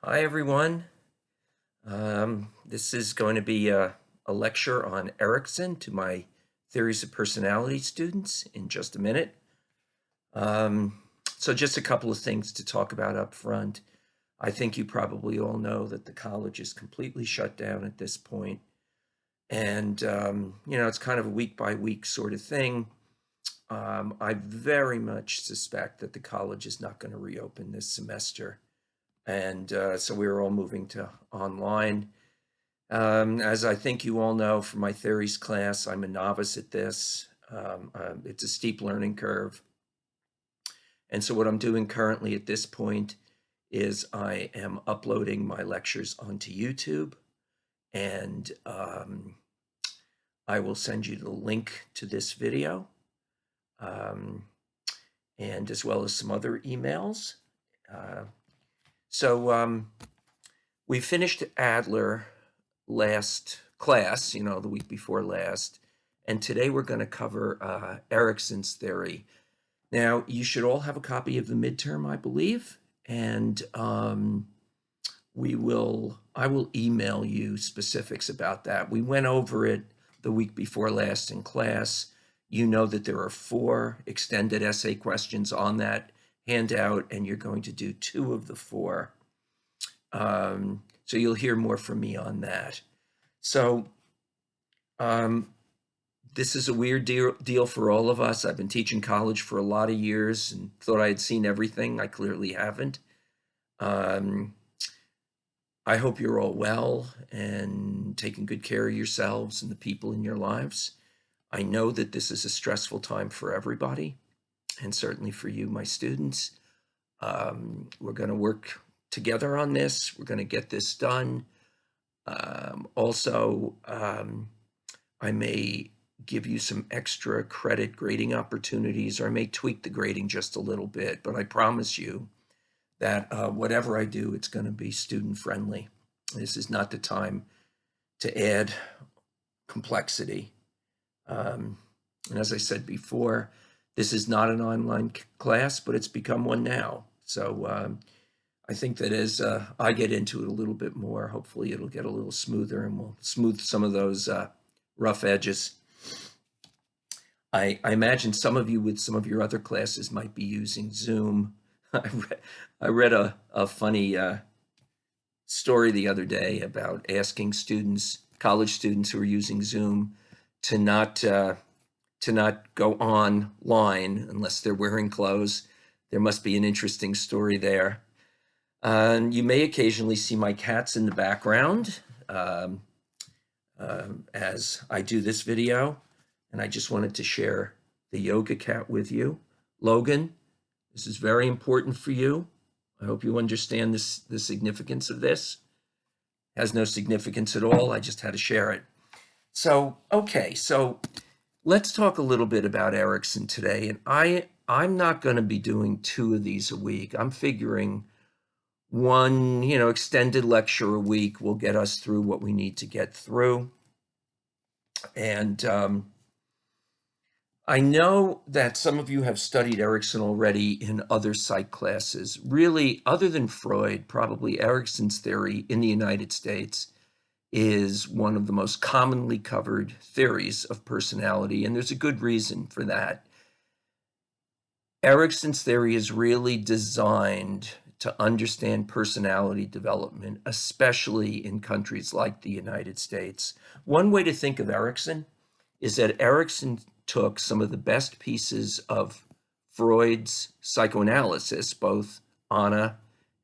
Hi, everyone. This is going to be a lecture on Erikson to my theories of personality students in just a minute. So just a couple of things to talk about up front. I think you probably all know that the college is completely shut down at this point. And, it's kind of a week by week sort of thing. I very much suspect that the college is not going to reopen this semester. And so we were all moving to online. As I think you all know from my theories class, I'm a novice at this. It's a steep learning curve. And so what I'm doing currently at this point is I am uploading my lectures onto YouTube, and I will send you the link to this video, and as well as some other emails. So we finished Adler last class, the week before last, and today we're going to cover Erikson's theory. Now, you should all have a copy of the midterm, I believe, and I will email you specifics about that. We went over it the week before last in class. You know that there are 4 extended essay questions on that handout, and you're going to do 2 of the 4. So you'll hear more from me on that. So this is a weird deal for all of us. I've been teaching college for a lot of years and thought I had seen everything. I clearly haven't. I hope you're all well and taking good care of yourselves and the people in your lives. I know that this is a stressful time for everybody, and certainly for you, my students. We're going to work together on this. We're going to get this done. Also, I may give you some extra credit grading opportunities, or I may tweak the grading just a little bit, but I promise you that whatever I do, it's going to be student friendly. This is not the time to add complexity. And as I said before, this is not an online class, but it's become one now. So I think that as I get into it a little bit more, hopefully it'll get a little smoother, and we'll smooth some of those rough edges. I imagine some of you with some of your other classes might be using Zoom. I read a funny story the other day about asking students, college students who are using Zoom, to not go online unless they're wearing clothes. There must be an interesting story there. You may occasionally see my cats in the background as I do this video, and I just wanted to share the yoga cat with you. Logan, this is very important for you. I hope you understand the significance of this. It has no significance at all. I just had to share it. So, okay, so let's talk a little bit about Erikson today. And I'm not going to be doing 2 of these a week. I'm figuring one, extended lecture a week will get us through what we need to get through. And I know that some of you have studied Erikson already in other psych classes. Really, other than Freud, probably Erikson's theory in the United States is one of the most commonly covered theories of personality, and there's a good reason for that. Erikson's theory is really designed to understand personality development, especially in countries like the United States. One way to think of Erikson is that Erikson took some of the best pieces of Freud's psychoanalysis, both Anna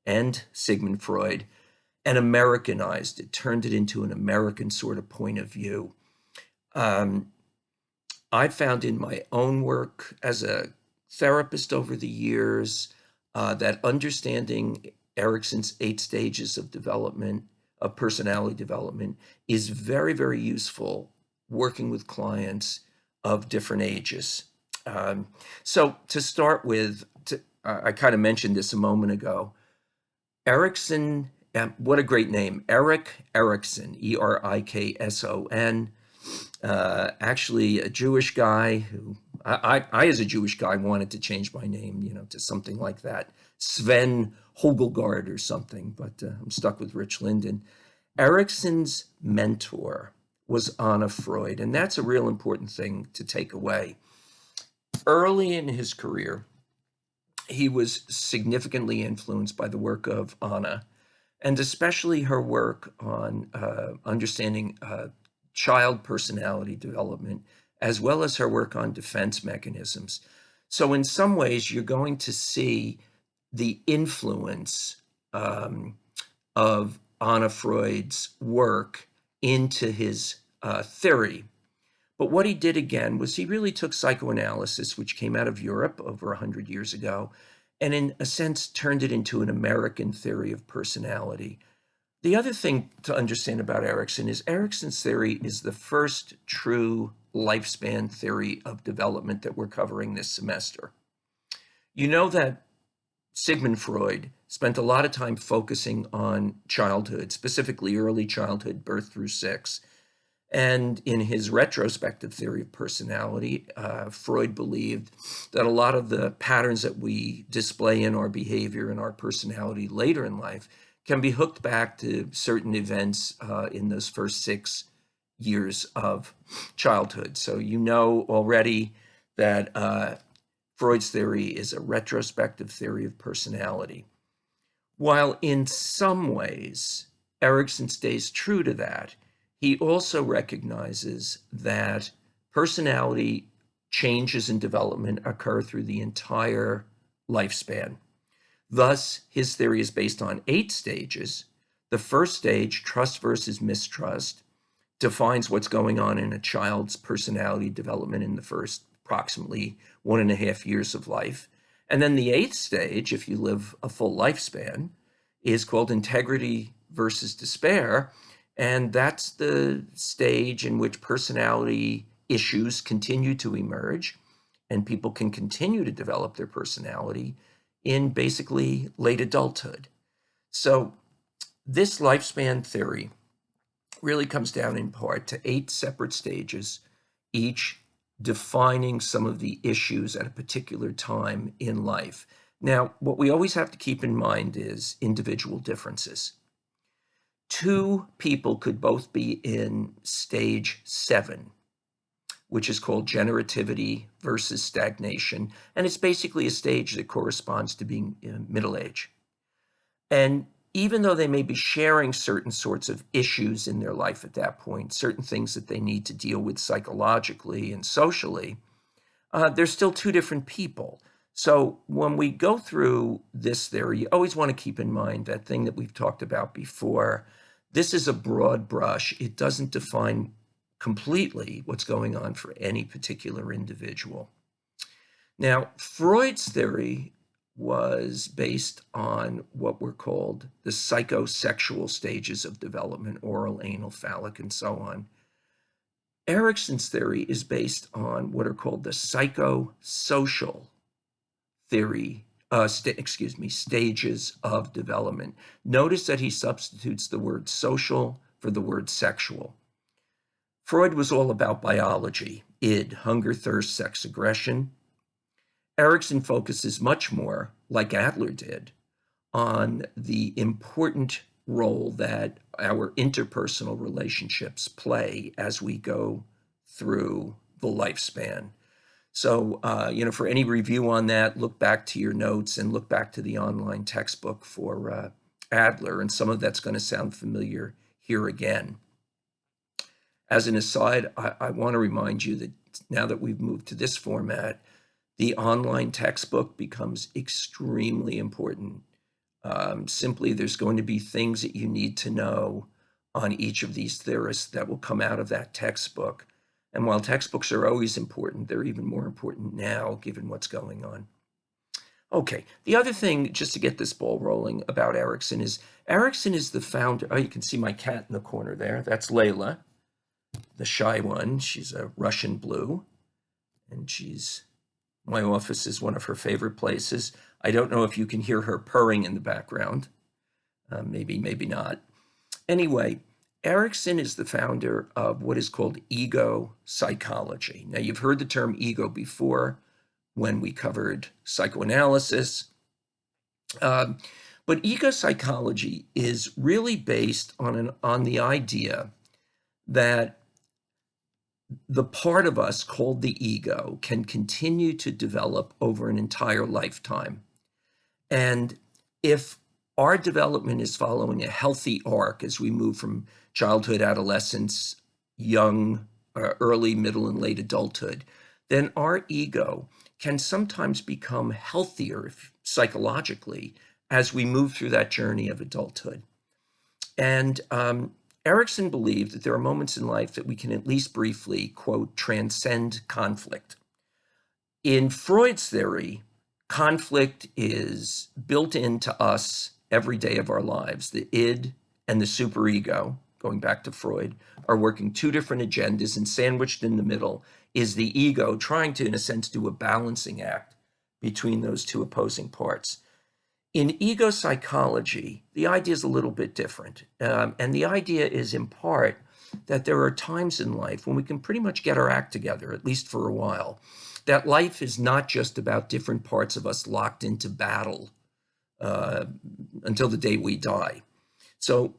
and Sigmund Freud, and Americanized it, turned it into an American sort of point of view. I found in my own work as a therapist over the years that understanding Erikson's 8 stages of development, of personality development, is very, very useful working with clients of different ages. So to start with, I kind of mentioned this a moment ago. Erikson, what a great name, Erik Erikson, Erikson. Actually a Jewish guy who as a Jewish guy, wanted to change my name, to something like that, Sven Hogelgaard or something, but I'm stuck with Rich Linden. Erikson's mentor was Anna Freud, and that's a real important thing to take away. Early in his career, he was significantly influenced by the work of Anna, and especially her work on understanding child personality development, as well as her work on defense mechanisms. So in some ways, you're going to see the influence of Anna Freud's work into his theory. But what he did again was he really took psychoanalysis, which came out of Europe over 100 years ago, and in a sense turned it into an American theory of personality. The other thing to understand about Erikson is Erikson's theory is the first true lifespan theory of development that we're covering this semester. You know that Sigmund Freud spent a lot of time focusing on childhood, specifically early childhood, birth through 6. And in his retrospective theory of personality, Freud believed that a lot of the patterns that we display in our behavior and our personality later in life can be hooked back to certain events in those first 6 years of childhood. So you know already that Freud's theory is a retrospective theory of personality. While in some ways Erikson stays true to that, he also recognizes that personality changes and development occur through the entire lifespan. Thus, his theory is based on 8 stages. The first stage, trust versus mistrust, defines what's going on in a child's personality development in the first approximately 1.5 years of life. And then the 8th stage, if you live a full lifespan, is called integrity versus despair. And that's the stage in which personality issues continue to emerge and people can continue to develop their personality in basically late adulthood. So this lifespan theory really comes down in part to 8 separate stages, each defining some of the issues at a particular time in life. Now, what we always have to keep in mind is individual differences. 2 people could both be in stage 7, which is called generativity versus stagnation. And it's basically a stage that corresponds to being in middle age. And even though they may be sharing certain sorts of issues in their life at that point, certain things that they need to deal with psychologically and socially, they're still 2 different people. So when we go through this theory, you always want to keep in mind that thing that we've talked about before. This is a broad brush. It doesn't define completely what's going on for any particular individual. Now, Freud's theory was based on what were called the psychosexual stages of development, oral, anal, phallic, and so on. Erikson's theory is based on what are called the psychosocial theory, stages of development. Notice that he substitutes the word social for the word sexual. Freud was all about biology, id, hunger, thirst, sex, aggression. Erikson focuses much more, like Adler did, on the important role that our interpersonal relationships play as we go through the lifespan. So, for any review on that, look back to your notes and look back to the online textbook for Adler, and some of that's going to sound familiar here again. As an aside, I want to remind you that now that we've moved to this format, the online textbook becomes extremely important. Simply, there's going to be things that you need to know on each of these theorists that will come out of that textbook. And while textbooks are always important, they're even more important now, given what's going on. Okay, the other thing, just to get this ball rolling about Erikson is the founder. Oh, you can see my cat in the corner there. That's Layla, the shy one. She's a Russian blue, and my office is one of her favorite places. I don't know if you can hear her purring in the background. Maybe not. Anyway, Erikson is the founder of what is called ego psychology. Now, you've heard the term ego before when we covered psychoanalysis. But ego psychology is really based on the idea that the part of us called the ego can continue to develop over an entire lifetime. And if our development is following a healthy arc as we move from childhood, adolescence, early, middle, and late adulthood, then our ego can sometimes become healthier psychologically as we move through that journey of adulthood. And Erikson believed that there are moments in life that we can at least briefly, quote, transcend conflict. In Freud's theory, conflict is built into us every day of our lives. The id and the superego, going back to Freud, are working two different agendas, and sandwiched in the middle is the ego trying to, in a sense, do a balancing act between those two opposing parts. In ego psychology, the idea is a little bit different. And the idea is, in part, that there are times in life when we can pretty much get our act together, at least for a while. That life is not just about different parts of us locked into battle until the day we die. So,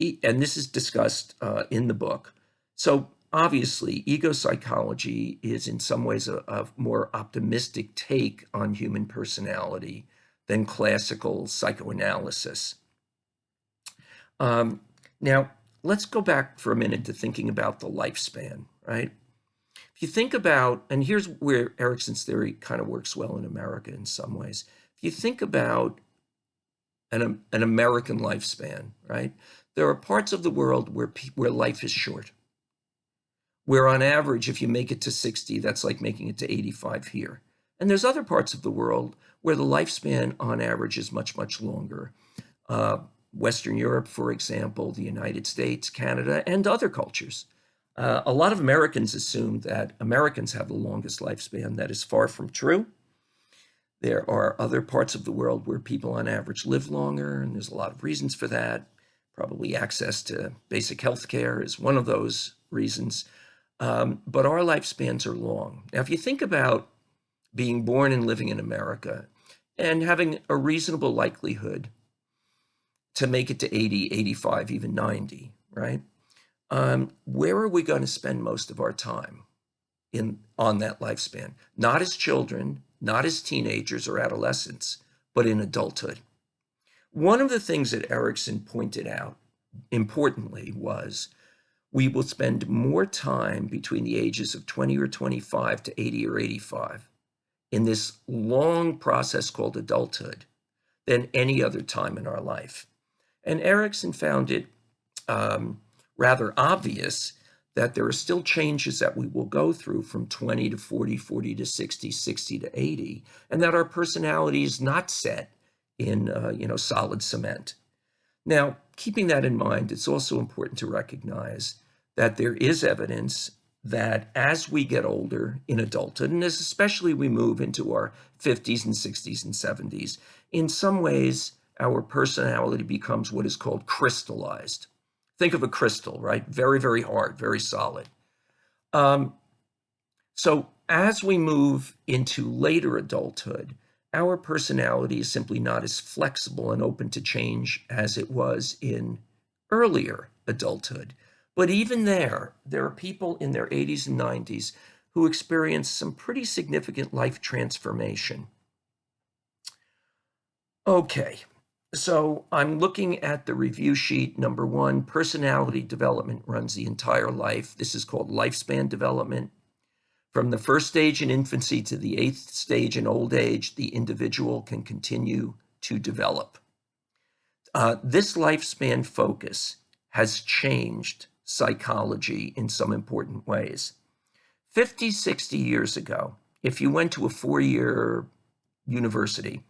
and this is discussed in the book. So obviously, ego psychology is in some ways a more optimistic take on human personality than classical psychoanalysis. Now, let's go back for a minute to thinking about the lifespan, right? If you think about, and here's where Erikson's theory kind of works well in America in some ways. If you think about an American lifespan, right? There are parts of the world where life is short. Where on average, if you make it to 60, that's like making it to 85 here. And there's other parts of the world where the lifespan on average is much, much longer. Western Europe, for example, the United States, Canada, and other cultures. A lot of Americans assume that Americans have the longest lifespan. That is far from true. There are other parts of the world where people on average live longer, and there's a lot of reasons for that. Probably access to basic health care is one of those reasons. But our lifespans are long. Now, if you think about being born and living in America and having a reasonable likelihood to make it to 80, 85, even 90, right? Where are we going to spend most of our time on that lifespan? Not as children, not as teenagers or adolescents, but in adulthood. One of the things that Erikson pointed out, importantly, was we will spend more time between the ages of 20 or 25 to 80 or 85 in this long process called adulthood than any other time in our life. And Erikson found it rather obvious that there are still changes that we will go through from 20 to 40, 40 to 60, 60 to 80, and that our personality is not set in solid cement. Now, keeping that in mind, it's also important to recognize that there is evidence that as we get older in adulthood, and as especially we move into our 50s and 60s and 70s, in some ways, our personality becomes what is called crystallized. Think of a crystal, right? Very, very hard, very solid. So as we move into later adulthood, our personality is simply not as flexible and open to change as it was in earlier adulthood. But even there are people in their 80s and 90s who experience some pretty significant life transformation. Okay, so I'm looking at the review sheet. Number one, personality development runs the entire life. This is called lifespan development. From the first stage in infancy to the 8th stage in old age, the individual can continue to develop. This lifespan focus has changed psychology in some important ways. 50, 60 years ago, if you went to a 4-year university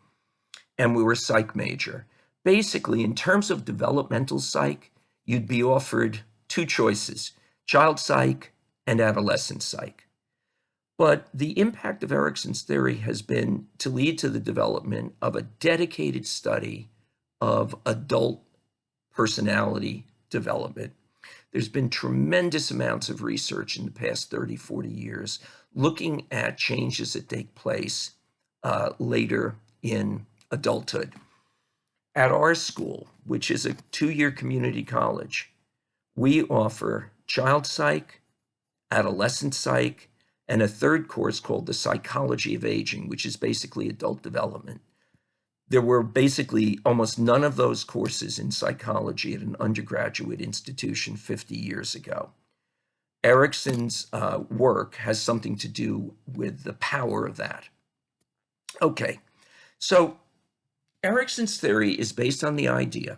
and we were a psych major, basically in terms of developmental psych, you'd be offered two choices, child psych and adolescent psych. But the impact of Erikson's theory has been to lead to the development of a dedicated study of adult personality development. There's been tremendous amounts of research in the past 30, 40 years looking at changes that take place later in adulthood. At our school, which is a 2-year community college, we offer child psych, adolescent psych, and a third course called the Psychology of Aging, which is basically adult development. There were basically almost none of those courses in psychology at an undergraduate institution 50 years ago. Erikson's work has something to do with the power of that. Okay, so Erikson's theory is based on the idea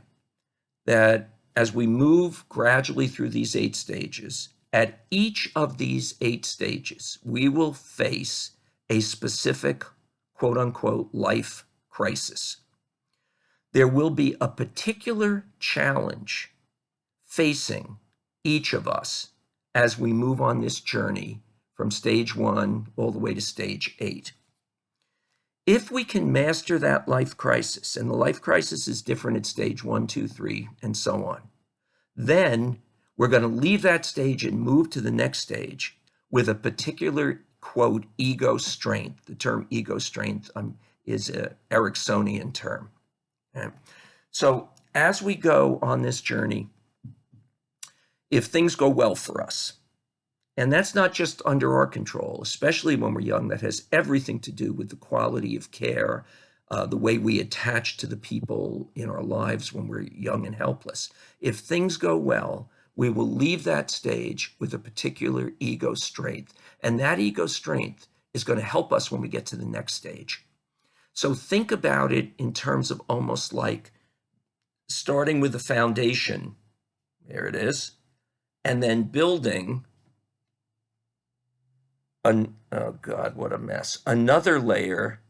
that as we move gradually through these 8 stages, at each of these 8 stages, we will face a specific, quote unquote, life crisis. There will be a particular challenge facing each of us as we move on this journey from stage 1 all the way to stage 8. If we can master that life crisis, and the life crisis is different at stage 1, 2, 3, and so on, then we're going to leave that stage and move to the next stage with a particular, quote, ego strength. The term ego strength is an Eriksonian term. Okay? So as we go on this journey, if things go well for us, and that's not just under our control, especially when we're young, that has everything to do with the quality of care, the way we attach to the people in our lives when we're young and helpless. If things go well, we will leave that stage with a particular ego strength. And that ego strength is going to help us when we get to the next stage. So think about it in terms of almost like starting with the foundation, there it is, and then building oh God, what a mess. Another layer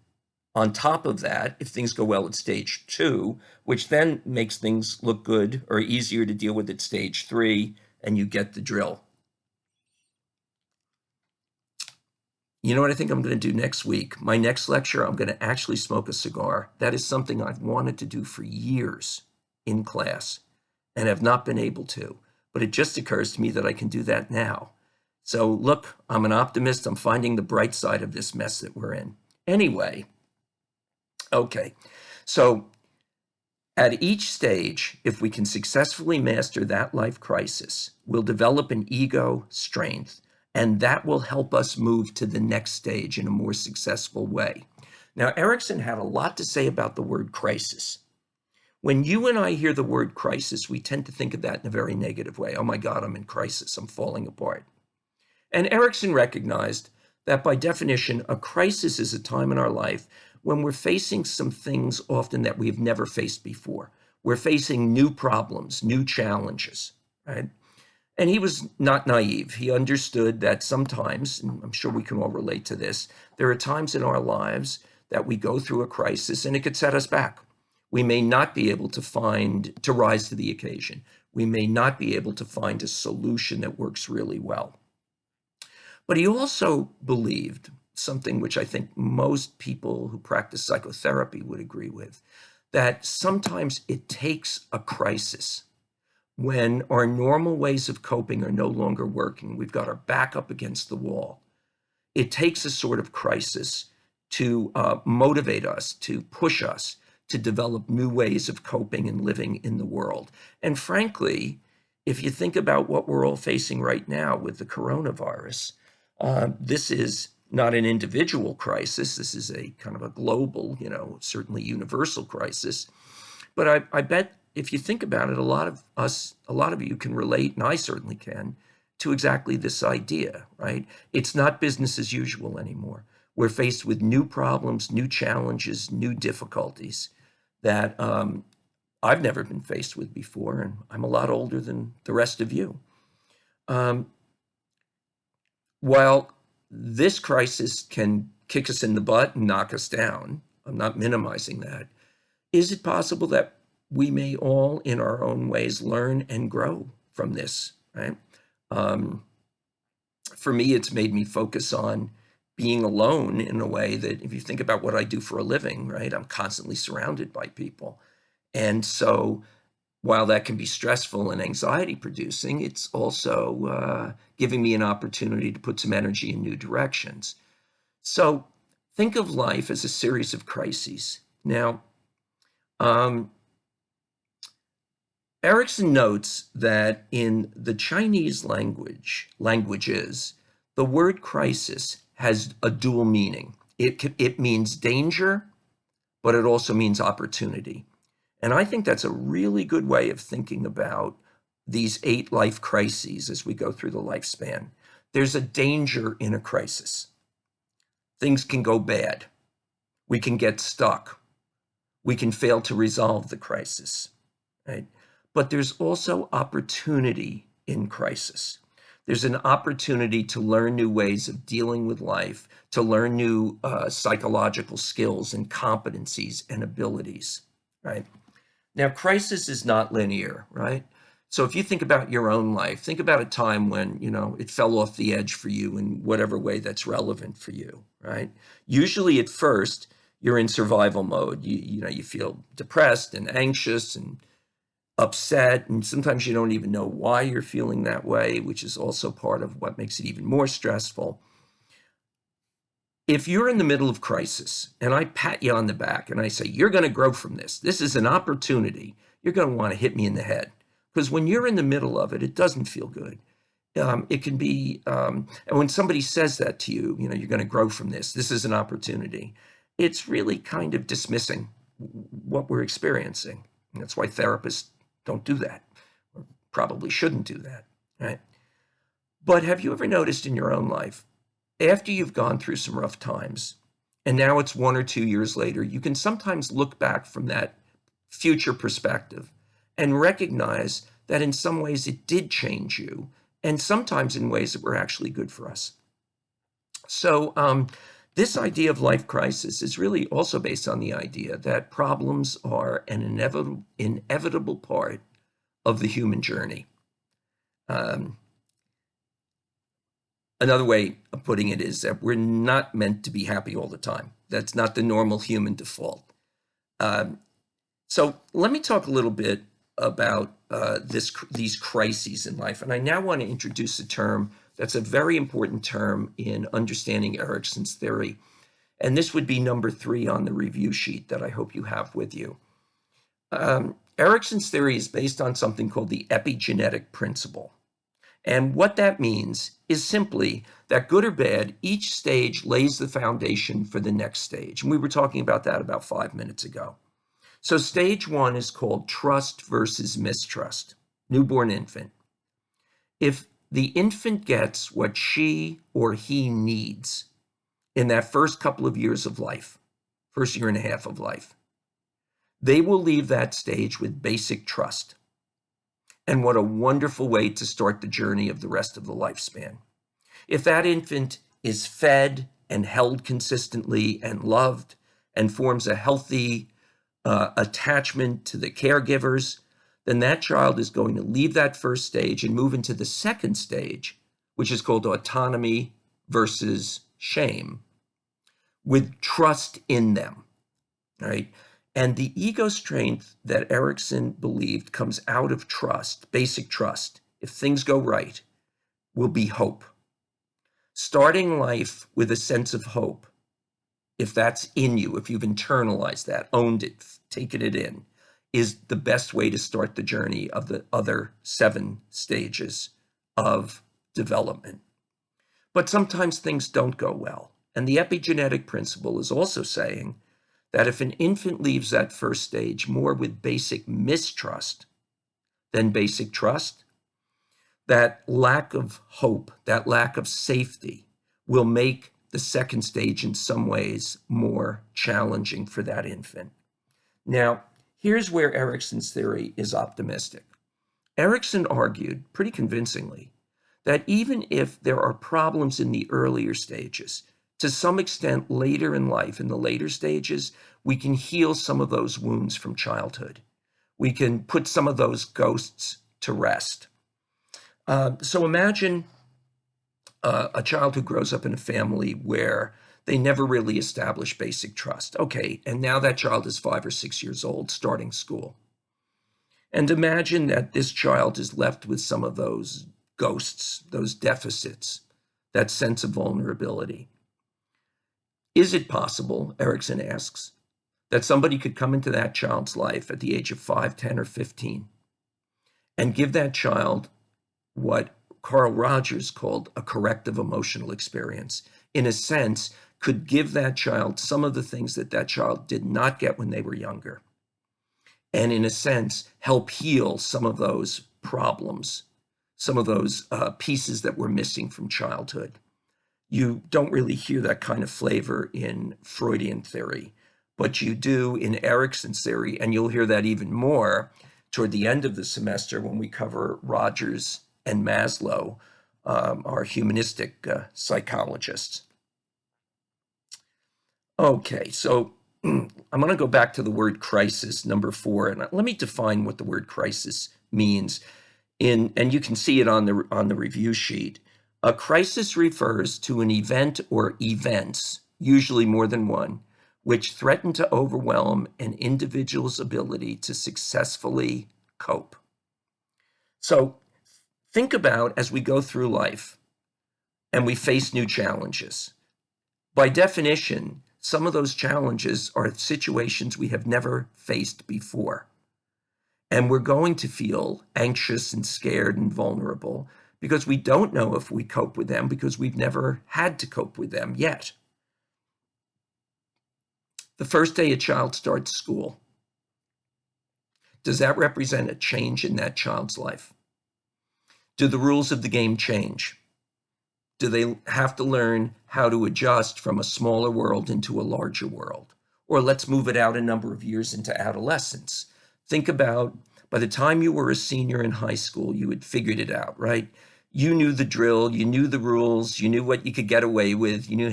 on top of that, if things go well at stage 2, which then makes things look good or easier to deal with at stage 3, and you get the drill. You know what I think I'm going to do next week? My next lecture, I'm going to actually smoke a cigar. That is something I've wanted to do for years in class and have not been able to. But it just occurs to me that I can do that now. So look, I'm an optimist. I'm finding the bright side of this mess that we're in. Anyway, okay, so at each stage, if we can successfully master that life crisis, we'll develop an ego strength, and that will help us move to the next stage in a more successful way. Now, Erikson had a lot to say about the word crisis. When you and I hear the word crisis, we tend to think of that in a very negative way. Oh my God, I'm in crisis. I'm falling apart. And Erikson recognized that by definition, a crisis is a time in our life when we're facing some things often that we've never faced before. We're facing new problems, new challenges, right? And he was not naive. He understood that sometimes, and I'm sure we can all relate to this, there are times in our lives that we go through a crisis and it could set us back. We may not be able to rise to the occasion. We may not be able to find a solution that works really well. But he also believed something which I think most people who practice psychotherapy would agree with, that sometimes it takes a crisis when our normal ways of coping are no longer working. We've got our back up against the wall. It takes a sort of crisis to motivate us, to push us to develop new ways of coping and living in the world. And frankly, if you think about what we're all facing right now with the coronavirus, this is not an individual crisis. This is a kind of a global, certainly universal crisis. But I bet if you think about it, a lot of you can relate, and I certainly can, to exactly this idea, right? It's not business as usual anymore. We're faced with new problems, new challenges, new difficulties that I've never been faced with before, and I'm a lot older than the rest of you. While this crisis can kick us in the butt and knock us down, I'm not minimizing that, is it possible that we may all, in our own ways, learn and grow from this, right? For me, it's made me focus on being alone in a way that, if you think about what I do for a living, right, I'm constantly surrounded by people. And so while that can be stressful and anxiety producing, it's also giving me an opportunity to put some energy in new directions. So think of life as a series of crises. Now, Erikson notes that in the Chinese languages, the word crisis has a dual meaning. It means danger, but it also means opportunity. And I think that's a really good way of thinking about these 8 life crises as we go through the lifespan. There's a danger in a crisis. Things can go bad. We can get stuck. We can fail to resolve the crisis, right? But there's also opportunity in crisis. There's an opportunity to learn new ways of dealing with life, to learn new psychological skills and competencies and abilities, right? Now, crisis is not linear, right? So if you think about your own life, think about a time when, it fell off the edge for you in whatever way that's relevant for you, right? Usually at first, you're in survival mode. You feel depressed and anxious and upset, and sometimes you don't even know why you're feeling that way, which is also part of what makes it even more stressful. If you're in the middle of crisis and I pat you on the back and I say, you're going to grow from this, this is an opportunity, you're going to want to hit me in the head. Because when you're in the middle of it, it doesn't feel good. It can be, and when somebody says that to you, you're going to grow from this, this is an opportunity, it's really kind of dismissing what we're experiencing. And that's why therapists don't do that, or probably shouldn't do that, right? But have you ever noticed in your own life, after you've gone through some rough times, and now it's 1 or 2 years later, you can sometimes look back from that future perspective and recognize that in some ways it did change you, and sometimes in ways that were actually good for us. So this idea of life crisis is really also based on the idea that problems are an inevitable part of the human journey. Another way of putting it is that we're not meant to be happy all the time. That's not the normal human default. So let me talk a little bit about these crises in life. And I now want to introduce a term that's a very important term in understanding Erikson's theory. And this would be number 3 on the review sheet that I hope you have with you. Erikson's theory is based on something called the epigenetic principle. And what that means is simply that, good or bad, each stage lays the foundation for the next stage. And we were talking about that about 5 minutes ago. So stage 1 is called trust versus mistrust, newborn infant. If the infant gets what she or he needs in that first couple of years of life, first year and a half of life, they will leave that stage with basic trust. And what a wonderful way to start the journey of the rest of the lifespan. If that infant is fed and held consistently and loved and forms a healthy attachment to the caregivers, then that child is going to leave that first stage and move into the second stage, which is called autonomy versus shame, with trust in them, right? And the ego strength that Erikson believed comes out of trust, basic trust. If things go right, will be hope. Starting life with a sense of hope, if that's in you, if you've internalized that, owned it, taken it in, is the best way to start the journey of the other 7 stages of development. But sometimes things don't go well. And the epigenetic principle is also saying that if an infant leaves that first stage more with basic mistrust than basic trust, that lack of hope, that lack of safety will make the second stage in some ways more challenging for that infant. Now, here's where Erikson's theory is optimistic. Erikson argued pretty convincingly that even if there are problems in the earlier stages, to some extent later in life, in the later stages, we can heal some of those wounds from childhood. We can put some of those ghosts to rest. So imagine a child who grows up in a family where they never really establish basic trust. Okay, and now that child is 5 or 6 years old, starting school. And imagine that this child is left with some of those ghosts, those deficits, that sense of vulnerability. Is it possible, Erikson asks, that somebody could come into that child's life at the age of 5, 10, or 15 and give that child what Carl Rogers called a corrective emotional experience? In a sense, could give that child some of the things that that child did not get when they were younger. And in a sense, help heal some of those problems, some of those pieces that were missing from childhood. You don't really hear that kind of flavor in Freudian theory, but you do in Erikson's theory, and you'll hear that even more toward the end of the semester when we cover Rogers and Maslow, our humanistic psychologists. Okay, so I'm going to go back to the word crisis, number 4, and let me define what the word crisis means. And you can see it on the review sheet. A crisis refers to an event or events, usually more than one, which threaten to overwhelm an individual's ability to successfully cope. So think about as we go through life and we face new challenges. By definition, some of those challenges are situations we have never faced before. And we're going to feel anxious and scared and vulnerable because we don't know if we cope with them because we've never had to cope with them yet. The first day a child starts school, does that represent a change in that child's life? Do the rules of the game change? Do they have to learn how to adjust from a smaller world into a larger world? Or let's move it out a number of years into adolescence. Think about, by the time you were a senior in high school, you had figured it out, right? You knew the drill, you knew the rules, you knew what you could get away with, you knew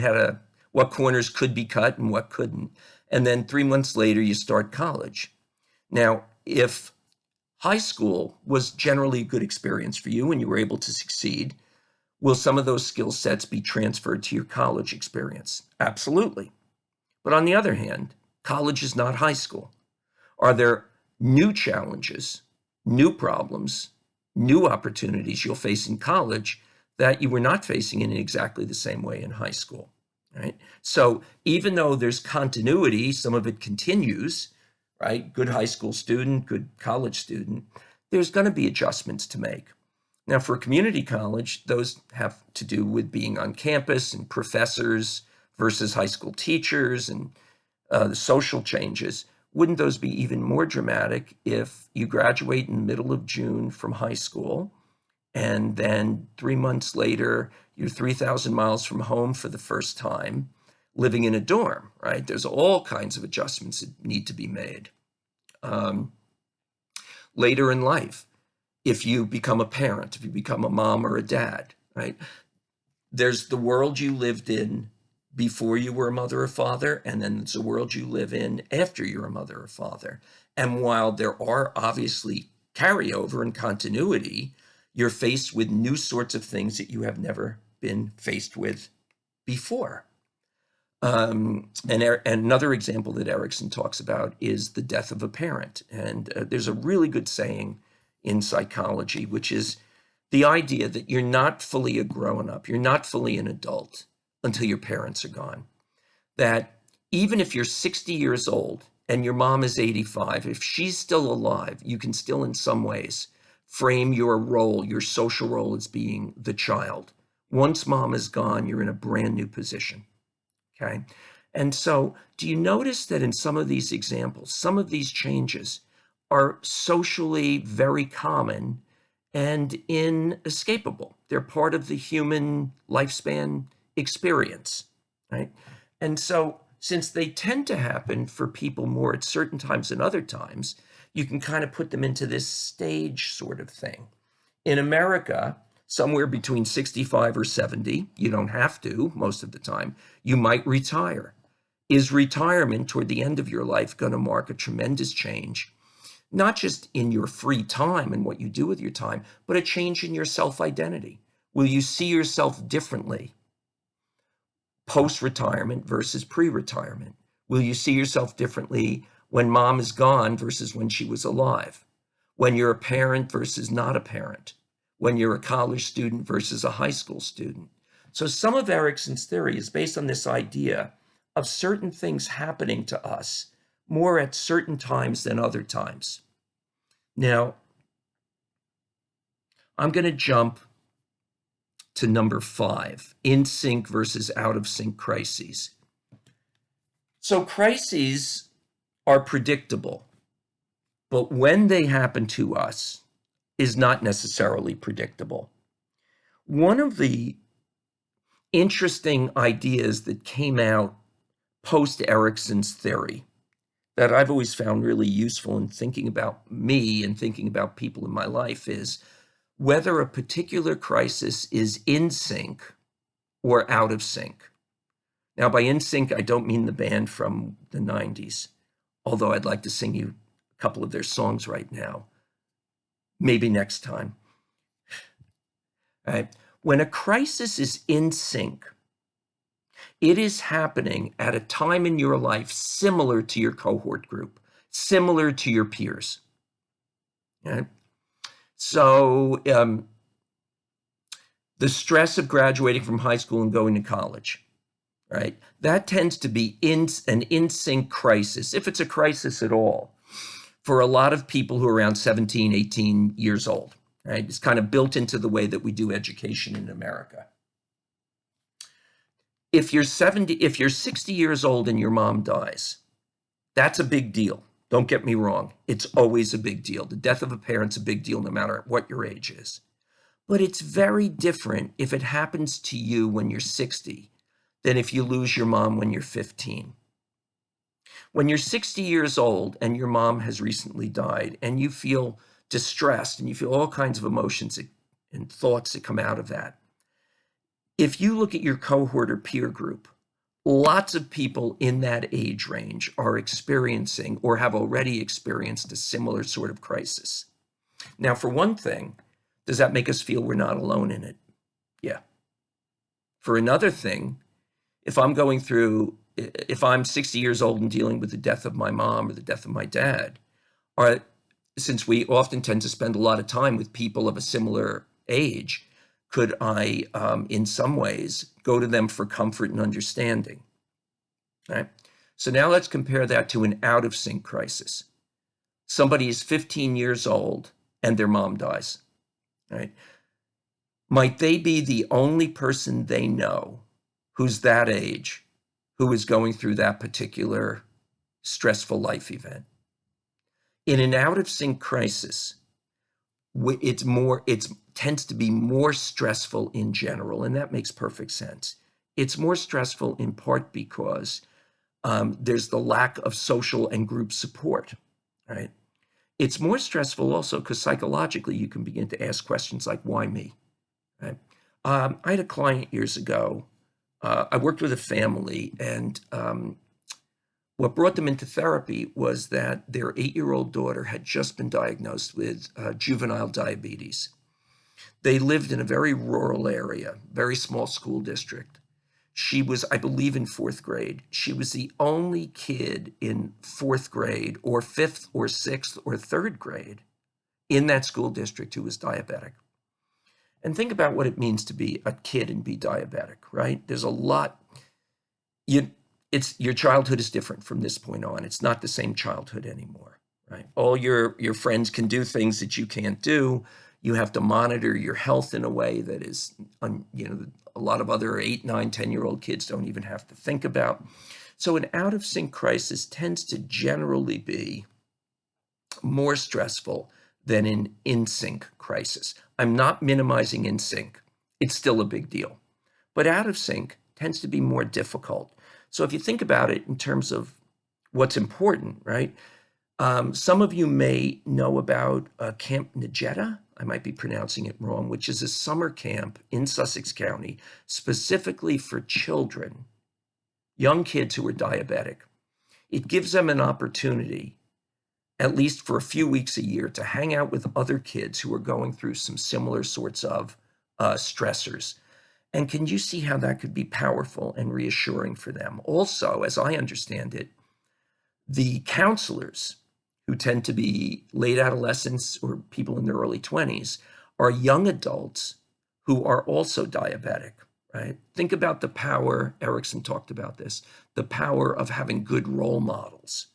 what corners could be cut and what couldn't. And then 3 months later, you start college. Now, if high school was generally a good experience for you and you were able to succeed, will some of those skill sets be transferred to your college experience? Absolutely. But on the other hand, college is not high school. Are there new challenges, new problems, new opportunities you'll face in college that you were not facing in exactly the same way in high school, right? So even though there's continuity, some of it continues, right? Good high school student, good college student, there's going to be adjustments to make. Now, for a community college, those have to do with being on campus and professors versus high school teachers and the social changes. Wouldn't those be even more dramatic if you graduate in the middle of June from high school and then 3 months later, you're 3,000 miles from home for the first time, living in a dorm, right? There's all kinds of adjustments that need to be made. Later in life, if you become a parent, if you become a mom or a dad, right? There's the world you lived in before you were a mother or father, and then it's a world you live in after you're a mother or father. And while there are obviously carryover and continuity, you're faced with new sorts of things that you have never been faced with before. And another example that Erikson talks about is the death of a parent. And there's a really good saying in psychology, which is the idea that you're not fully a grown-up, you're not fully an adult until your parents are gone. That even if you're 60 years old and your mom is 85, if she's still alive, you can still in some ways frame your role, your social role as being the child. Once mom is gone, you're in a brand new position, okay? And so do you notice that in some of these examples, some of these changes are socially very common and inescapable? They're part of the human lifespan experience, right? And so since they tend to happen for people more at certain times than other times, you can kind of put them into this stage sort of thing. In America, somewhere between 65 or 70, you don't have to most of the time, you might retire. Is retirement toward the end of your life going to mark a tremendous change? Not just in your free time and what you do with your time, but a change in your self-identity. Will you see yourself differently post-retirement versus pre-retirement? Will you see yourself differently when mom is gone versus when she was alive? when you're a parent versus not a parent, when you're a college student versus a high school student. So some of Erikson's theory is based on this idea of certain things happening to us more at certain times than other times. Now, I'm going to jump to number 5, in sync versus out of sync crises. So crises are predictable, but when they happen to us is not necessarily predictable. One of the interesting ideas that came out post Erikson's theory that I've always found really useful in thinking about me and thinking about people in my life is whether a particular crisis is in sync or out of sync. Now, by in sync, I don't mean the band from the 90s, although I'd like to sing you a couple of their songs right now. Maybe next time. All right. When a crisis is in sync, it is happening at a time in your life similar to your cohort group, similar to your peers. Okay? So the stress of graduating from high school and going to college, right? That tends to be an in-sync crisis, if it's a crisis at all, for a lot of people who are around 17, 18 years old, right? It's kind of built into the way that we do education in America. If you're 60 years old and your mom dies, that's a big deal. Don't get me wrong. It's always a big deal. The death of a parent's a big deal no matter what your age is. But it's very different if it happens to you when you're 60 than if you lose your mom when you're 15. When you're 60 years old and your mom has recently died and you feel distressed and you feel all kinds of emotions and thoughts that come out of that, if you look at your cohort or peer group, lots of people in that age range are experiencing or have already experienced a similar sort of crisis. Now, for one thing, does that make us feel we're not alone in it? Yeah. For another thing, if I'm 60 years old and dealing with the death of my mom or the death of my dad, or since we often tend to spend a lot of time with people of a similar age, could I, in some ways, go to them for comfort and understanding? Right? So now let's compare that to an out-of-sync crisis. Somebody is 15 years old and their mom dies. Right? Might they be the only person they know who's that age who is going through that particular stressful life event? In an out-of-sync crisis, it tends to be more stressful in general, and that makes perfect sense. It's more stressful in part because there's the lack of social and group support, right? It's more stressful also because psychologically you can begin to ask questions like, why me? Right? I had a client years ago. I worked with a family, and what brought them into therapy was that their 8-year-old daughter had just been diagnosed with juvenile diabetes. They lived in a very rural area, very small school district. She was, I believe, in 4th grade. She was the only kid in 4th grade or 5th or 6th or 3rd grade in that school district who was diabetic. And think about what it means to be a kid and be diabetic, right? There's a lot. Your childhood is different from this point on. It's not the same childhood anymore, right? All your friends can do things that you can't do. You have to monitor your health in a way that is, a lot of other 8, 9, 10-year-old kids don't even have to think about. So an out-of-sync crisis tends to generally be more stressful than an in-sync crisis. I'm not minimizing in-sync. It's still a big deal. But out-of-sync tends to be more difficult. So if you think about it in terms of what's important, right? Some of you may know about Camp Nagetta. I might be pronouncing it wrong, which is a summer camp in Sussex County, specifically for children, young kids who are diabetic. It gives them an opportunity, at least for a few weeks a year, to hang out with other kids who are going through some similar sorts of stressors. And can you see how that could be powerful and reassuring for them? Also, as I understand it, the counselors who tend to be late adolescents or people in their early 20s, are young adults who are also diabetic, right? Think about the power, Erikson talked about this, the power of having good role models.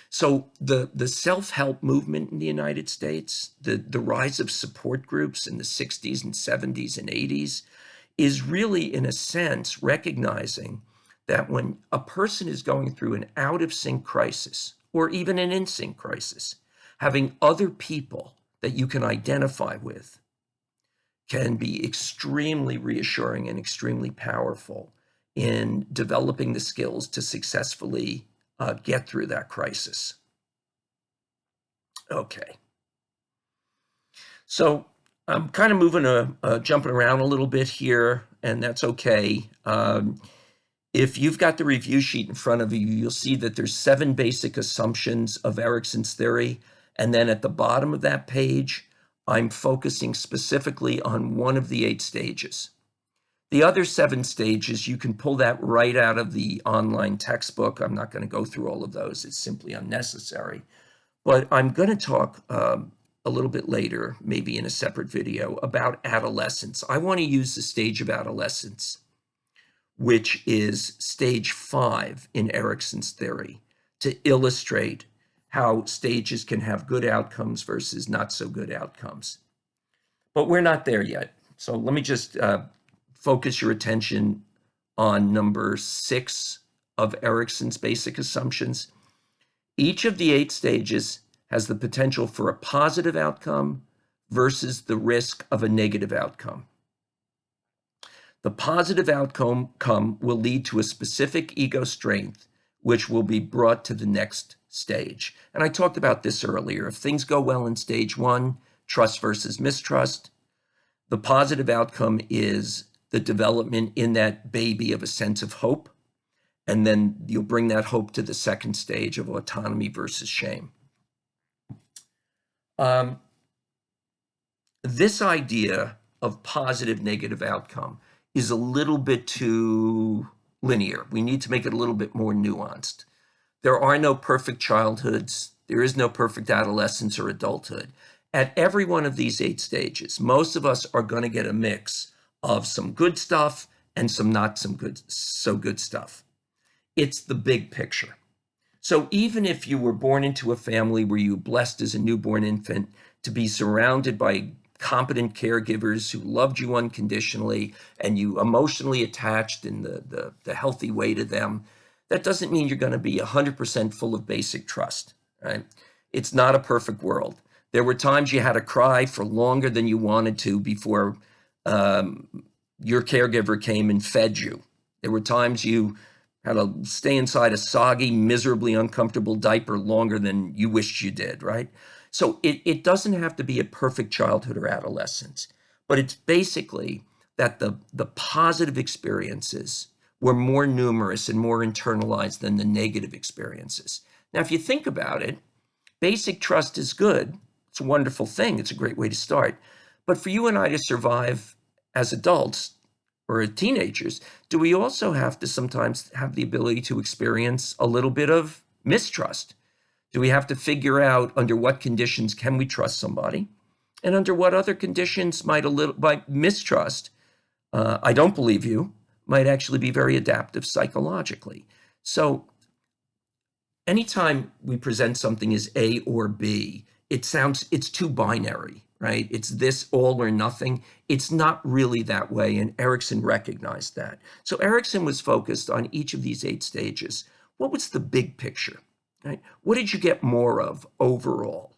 So the self-help movement in the United States, the rise of support groups in the 60s and 70s and 80s, is really, in a sense, recognizing that when a person is going through an out-of-sync crisis or even an in-sync crisis, having other people that you can identify with can be extremely reassuring and extremely powerful in developing the skills to successfully get through that crisis. Okay. So I'm kind of moving, jumping around a little bit here, and that's okay. If you've got the review sheet in front of you, you'll see that there's 7 basic assumptions of Erikson's theory. And then at the bottom of that page, I'm focusing specifically on one of the 8 stages. The other 7 stages, you can pull that right out of the online textbook. I'm not going to go through all of those. It's simply unnecessary. But I'm going to talk a little bit later, maybe in a separate video, about adolescence. I want to use the stage of adolescence, which is stage 5 in Erikson's theory, to illustrate how stages can have good outcomes versus not so good outcomes. But we're not there yet. So let me just focus your attention on number 6 of Erikson's basic assumptions. Each of the 8 stages has the potential for a positive outcome versus the risk of a negative outcome. The positive outcome will lead to a specific ego strength, which will be brought to the next stage. And I talked about this earlier. If things go well in stage 1, trust versus mistrust, the positive outcome is the development in that baby of a sense of hope. And then you'll bring that hope to the second stage of autonomy versus shame. This idea of positive negative outcome is a little bit too linear. We need to make it a little bit more nuanced. There are no perfect childhoods. There is no perfect adolescence or adulthood. At every one of these 8 stages, most of us are going to get a mix of some good stuff and some not so good stuff. It's the big picture. So even if you were born into a family where you were blessed as a newborn infant to be surrounded by competent caregivers who loved you unconditionally and you emotionally attached in the healthy way to them, that doesn't mean you're going to be 100% full of basic trust, right? It's not a perfect world. There were times you had to cry for longer than you wanted to before your caregiver came and fed you. There were times you had to stay inside a soggy, miserably uncomfortable diaper longer than you wished you did, right? So it doesn't have to be a perfect childhood or adolescence, but it's basically that the positive experiences were more numerous and more internalized than the negative experiences. Now, if you think about it, basic trust is good. It's a wonderful thing. It's a great way to start. But for you and I to survive as adults or teenagers, do we also have to sometimes have the ability to experience a little bit of mistrust? Do we have to figure out under what conditions can we trust somebody? And under what other conditions might mistrust, I don't believe you, might actually be very adaptive psychologically. So anytime we present something as A or B, it's too binary, right? It's this all or nothing. It's not really that way, and Erikson recognized that. So Erikson was focused on each of these 8 stages. What was the big picture, right? What did you get more of overall?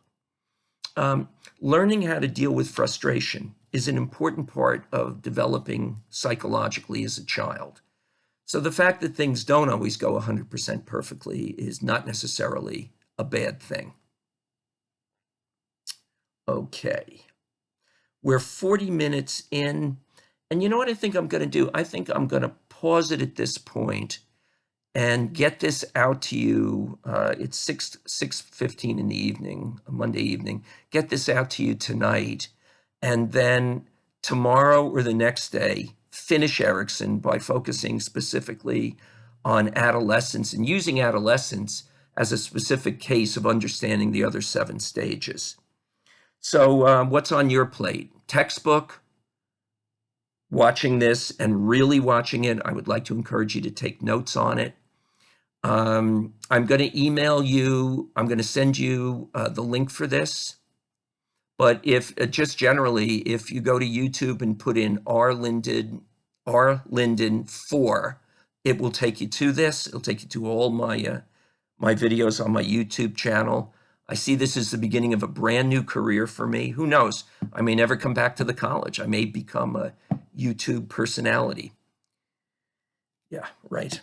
Learning how to deal with frustration is an important part of developing psychologically as a child. So the fact that things don't always go 100% perfectly is not necessarily a bad thing. Okay, we're 40 minutes in, and you know what I think I'm going to do? I think I'm going to pause it at this point and get this out to you. It's 6:15 in the evening, Monday evening. Get this out to you tonight, and then tomorrow or the next day, finish Erikson by focusing specifically on adolescence and using adolescence as a specific case of understanding the other 7 stages. So what's on your plate? Textbook, watching this and really watching it. I would like to encourage you to take notes on it. I'm going to email you. I'm going to send you the link for this. But if just generally, if you go to YouTube and put in R. Linden 4, it will take you to this. It'll take you to all my my videos on my YouTube channel. I see this as the beginning of a brand new career for me. Who knows? I may never come back to the college. I may become a YouTube personality. Yeah, right.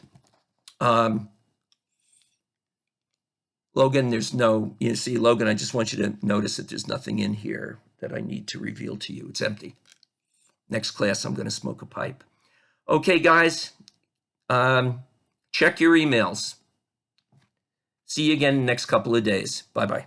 Logan, there's no, you see, Logan, I just want you to notice that there's nothing in here that I need to reveal to you. It's empty. Next class, I'm going to smoke a pipe. Okay, guys, check your emails. See you again in the next couple of days. Bye-bye.